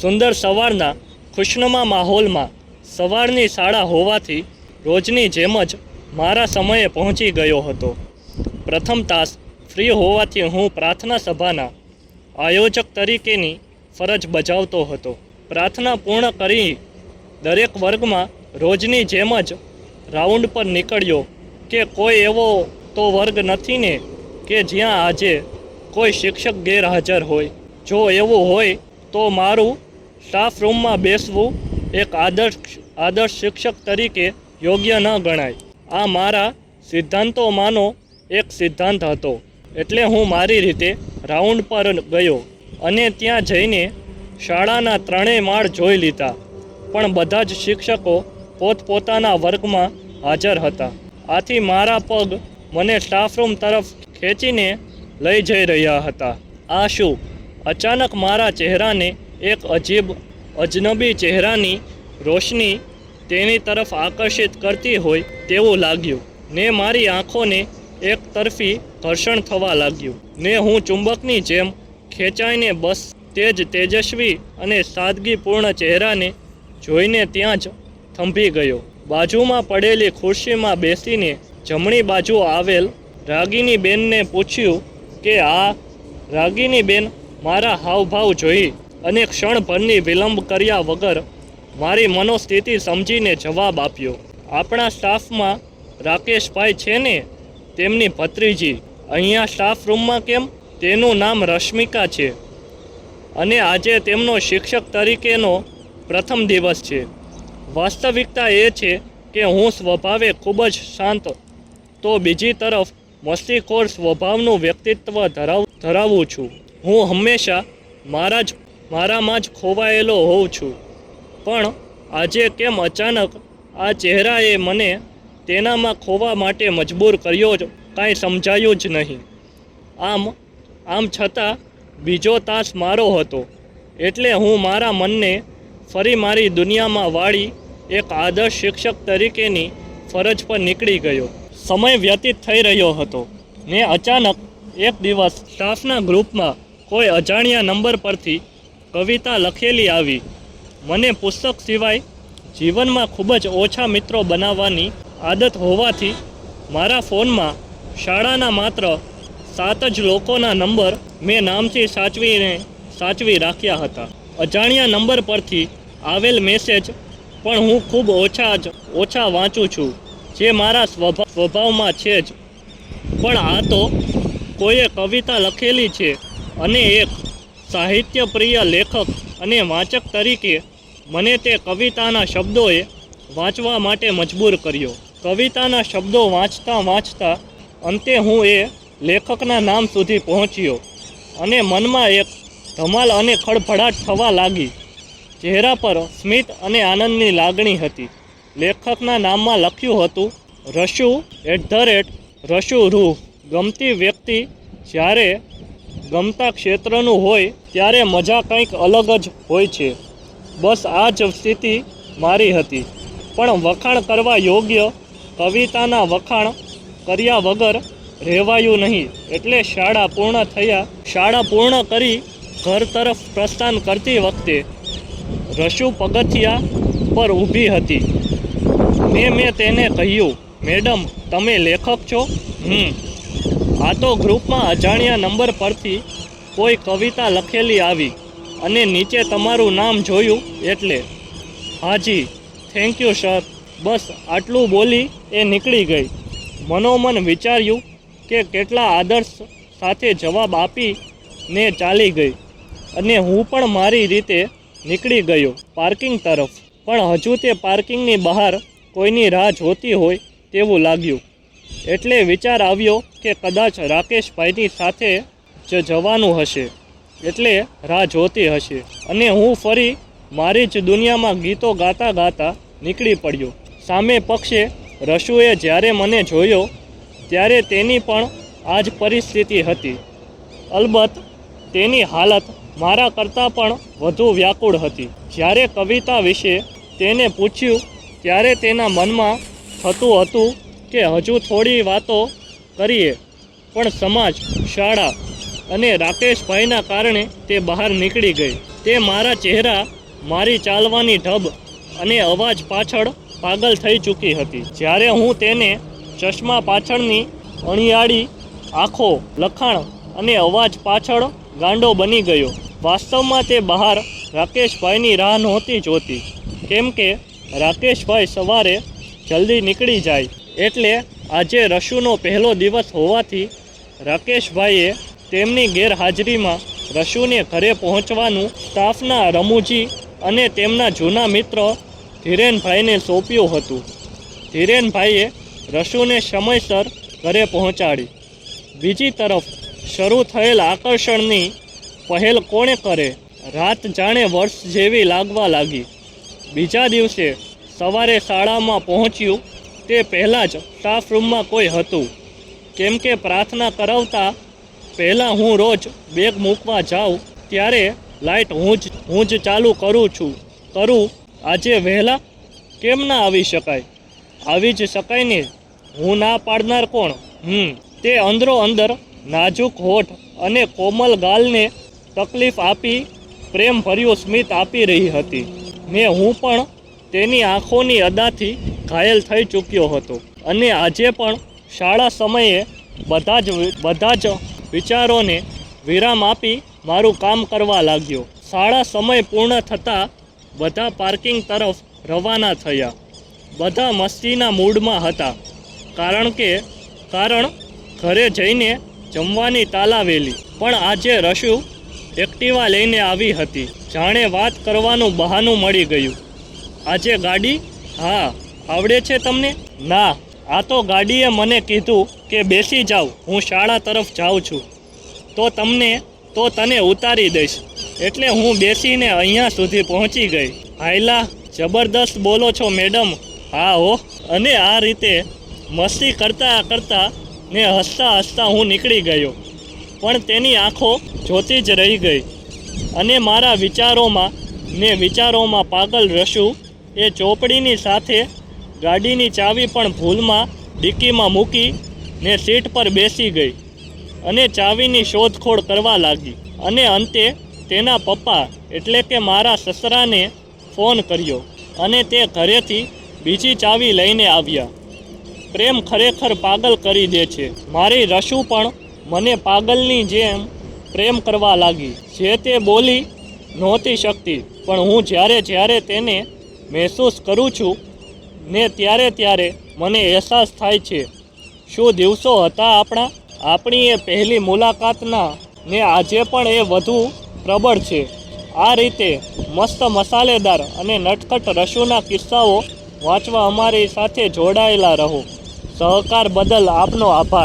સુંદર સવારના ખુશનુમા માહોલમાં સવારની શાળા હોવાથી રોજની જેમ જ મારા સમયે પહોંચી ગયો હતો. પ્રથમ તાસ ફ્રી હોવાથી હું પ્રાર્થના સભાના આયોજક તરીકેની ફરજ બજાવતો હતો. પ્રાર્થના પૂર્ણ કરી દરેક વર્ગમાં રોજની જેમ જ રાઉન્ડ પર નીકળ્યો કે કોઈ એવો તો વર્ગ નથી ને કે જ્યાં આજે કોઈ શિક્ષક ગેરહાજર હોય. જો એવું હોય તો મારું સ્ટાફ રૂમમાં બેસવું એક આદર્શ શિક્ષક તરીકે યોગ્ય ન ગણાય. આ મારા સિદ્ધાંતોમાંનો એક સિદ્ધાંત હતો. એટલે હું મારી રીતે રાઉન્ડ પર ગયો અને ત્યાં જઈને શાળાના ત્રણેય માળ જોઈ લીધા, પણ બધા જ શિક્ષકો પોતપોતાના વર્ગમાં હાજર હતા. આથી મારા પગ મને સ્ટાફરૂમ તરફ ખેંચીને લઈ જઈ રહ્યા હતા. આ શું? અચાનક મારા ચહેરાને એક અજનબી ચહેરાની રોશની તેની તરફ આકર્ષિત કરતી હોય તેવું લાગ્યું ને મારી આંખોને એક તરફી ઘર્ષણ થવા લાગ્યું ને હું ચુંબકની જેમ ખેંચાઈને બસ તે જ તેજસ્વી અને સાદગીપૂર્ણ ચહેરાને જોઈને ત્યાં જ થંભી ગયો. બાજુમાં પડેલી ખુરશીમાં બેસીને જમણી બાજુ આવેલ રાગિનીબેનને પૂછ્યું કે આ રાગિનીબેન મારા હાવભાવ જોઈ અને ક્ષણભરની વિલંબ કર્યા વગર મારી મનોસ્થિતિ સમજીને જવાબ આપ્યો, આપણા સ્ટાફમાં રાકેશભાઈ છે ને, તેમની ભત્રીજી અહીંયા સ્ટાફ રૂમમાં કેમ? તેનું નામ રશ્મિકા છે અને આજે તેમનો શિક્ષક તરીકેનો પ્રથમ દિવસ છે. વાસ્તવિકતા એ છે કે હું સ્વભાવે ખૂબ જ શાંત તો બીજી તરફ મસ્તીખોર સ્વભાવનું વ્યક્તિત્વ ધરાવું છું. હું હંમેશા મારામાં જ ખોવાયેલો હોઉં છું, પણ આજે કેમ અચાનક આ ચહેરાએ મને તેનામાં ખોવા માટે મજબૂર કર્યો, કાંઈ સમજાયું જ નહીં. આમ છતાં બીજો તાસ મારો હતો એટલે હું મારા મનને ફરી મારી દુનિયામાં વાળી એક આદર્શ શિક્ષક તરીકેની ફરજ પર નીકળી ગયો. સમય વ્યતીત થઈ રહ્યો હતો ને અચાનક એક દિવસ સ્ટાફના ગ્રુપમાં કોઈ અજાણ્યા નંબર પરથી કવિતા લખેલી આવી. મને પુસ્તક સિવાય જીવનમાં ખૂબ જ ઓછા મિત્રો બનાવવાની આદત હોવાથી મારા ફોનમાં શાળાના માત્ર 7 જ લોકોના નંબર મેં નામથી સાચવી રાખ્યા હતા. અજાણ્યા નંબર પરથી આવેલ મેસેજ પણ હું ખૂબ ઓછા વાંચું છું, જે મારા સ્વભાવમાં છે જ. પણ આ તો કોઈએ કવિતા લખેલી છે અને એક સાહિત્યપ્રિય લેખક અને વાચક તરીકે મને તે કવિતાના શબ્દોએ વાંચવા માટે મજબૂર કર્યો. કવિતાના શબ્દો વાંચતા અંતે હું એ લેખકના નામ સુધી પહોંચ્યો અને મનમાં એક ધમાલ અને ખળભળાટ થવા લાગી. ચહેરા પર સ્મિત અને આનંદની લાગણી હતી. લેખકના નામમાં લખ્યું હતું, રશુ@રશુ રૂહ. ગમતી વ્યક્તિ જ્યારે ગમતા ક્ષેત્રનું હોય ત્યારે મજા કંઈક અલગ જ હોય છે. બસ આ જ સ્થિતિ મારી હતી. પણ વખાણ કરવા યોગ્ય કવિતાના વખાણ કર્યા વગર રહેવાયું નહીં. એટલે શાળા પૂર્ણ કરી ઘર તરફ પ્રસ્થાન કરતી વખતે રશુ પગથિયા પર ઊભી હતી ને મેં તેને કહ્યું, મેડમ તમે લેખક છો? આ તો ગ્રુપમાં અજાણ્યા નંબર પરથી કોઈ કવિતા લખેલી આવી અને નીચે તમારું નામ જોયું એટલે. હાજી, થેન્ક યુ સર. બસ આટલું બોલી એ નીકળી ગઈ. મનોમન વિચાર્યું કે કેટલા આદર્શ સાથે જવાબ આપીને ચાલી ગઈ અને હું પણ મારી રીતે નીકળી ગયો પાર્કિંગ તરફ. પણ હજુ તે પાર્કિંગની બહાર કોઈની રાહ જોતી હોય તેવું લાગ્યું. એટલે વિચાર આવ્યો કે કદાચ રાકેશભાઈની સાથે જ જવાનું હશે, એટલે રાહ જોતી હશે. અને હું ફરી મારી જ દુનિયામાં ગીતો ગાતા નીકળી પડ્યો. સામે પક્ષે રશુએ જ્યારે મને જોયો ત્યારે તેની પણ આ જ પરિસ્થિતિ હતી. અલબત્ત તેની હાલત મારા કરતાં પણ વધુ વ્યાકુળ હતી. જ્યારે કવિતા વિશે તેને પૂછ્યું ત્યારે તેના મનમાં થતું હતું કે હજુ થોડી વાતો કરીએ, પણ સમાજ, શાળા અને રાકેશભાઈના કારણે તે બહાર નીકળી ગઈ. તે મારા ચહેરા, મારી ચાલવાની ઢબ અને અવાજ પાછળ પાગલ થઈ ચૂકી હતી. જ્યારે હું તેને ચશ્મા પાછળની અણિયાળી આંખો, લખાણ અને અવાજ પાછળ ગાંડો બની ગયો. વાસ્તવમાં તે બહાર રાકેશભાઈની રાહ નહોતી જોતી, કેમ કે રાકેશભાઈ સવારે જલ્દી નીકળી જાય. એટલે આજે રશુનો પહેલો દિવસ હોવાથી રાકેશભાઈએ તેમની ગેરહાજરીમાં રશુને ઘરે પહોંચવાનું સ્ટાફના રમૂજી અને તેમના જૂના મિત્ર ધીરેનભાઈને સોંપ્યું હતું. ધીરેનભાઈએ રશુને સમયસર ઘરે પહોંચાડી. બીજી તરફ શરૂ થયેલ આકર્ષણની પહેલ કોણે કરે? રાત જાણે વર્ષ જેવી લાગવા લાગી. બીજા દિવસે સવારે શાળામાં પહોંચ્યું તે પહેલાં જ સ્ટાફ રૂમમાં કોઈ હતું, કેમ કે પ્રાર્થના કરાવતા પહેલાં હું રોજ બેગ મૂકવા જાઉં ત્યારે લાઇટ હું જ ચાલુ કરું. આજે વહેલા કેમ ના આવી શકાય? આવી જ શકાય ને, હું ના પાડનાર કોણ? તે અંદરો અંદર નાજુક હોઠ અને કોમલ ગાલને તકલીફ આપી પ્રેમભર્યું સ્મિત આપી રહી હતી ને હું પણ તેની આંખોની અદાથી ઘાયલ થઈ ચૂક્યો હતો. અને આજે પણ શાળા સમયે બધા જ વિચારોને વિરામ આપી મારું કામ કરવા લાગ્યો. શાળા સમય પૂર્ણ થતાં બધા પાર્કિંગ તરફ રવાના થયા. બધા મસ્તીના મૂડમાં હતા, કારણ ઘરે જઈને જમવાની તાલાવેલી. પણ આજે રશુ એક્ટિવા લઈને આવી હતી. જાણે વાત કરવાનું બહાનું મળી ગયું. આજે ગાડી? હા, આવડે છે તમને? ના, આ તો ગાડીએ મને કીધું કે બેસી જાવ, હું શાળા તરફ જાઉં છું, તો તને ઉતારી દઈશ. એટલે હું બેસીને અહીંયા સુધી પહોંચી ગઈ. હાયલા, જબરદસ્ત બોલો છો મેડમ. હા હો. અને આ રીતે મસ્તી કરતા ને હસતા હું નીકળી ગયો. પણ તેની આંખો જોતી જ રહી ગઈ. અને મારા વિચારોમાં પાગલ રશુ એ ચોપડીની સાથે ગાડીની ચાવી પણ ભૂલમાં ડિક્કીમાં મૂકી ને સીટ પર બેસી ગઈ અને ચાવીની શોધખોળ કરવા લાગી. અને અંતે તેના પપ્પા એટલે કે મારા સસરાને ફોન કર્યો અને તે ઘરેથી બીજી ચાવી લઈને આવ્યા. પ્રેમ ખરેખર પાગલ કરી દે છે. મારી રશુ પણ મને પાગલની જેમ પ્રેમ કરવા લાગી. જે તે બોલી નહોતી શકતી, પણ હું જ્યારે તેને મહેસૂસ કરું છું ને ત્યારે મને અહેસાસ થાય છે. શું દિવસો હતા આપણી એ પહેલી મુલાકાતના, ને આજે પણ એ વધુ પ્રબળ છે. આ રીતે મસ્ત મસાલેદાર અને નટખટ રશુના કિસ્સાઓ વાંચવા અમારી સાથે જોડાયેલા રહો. સહકાર બદલ આપનો આભાર.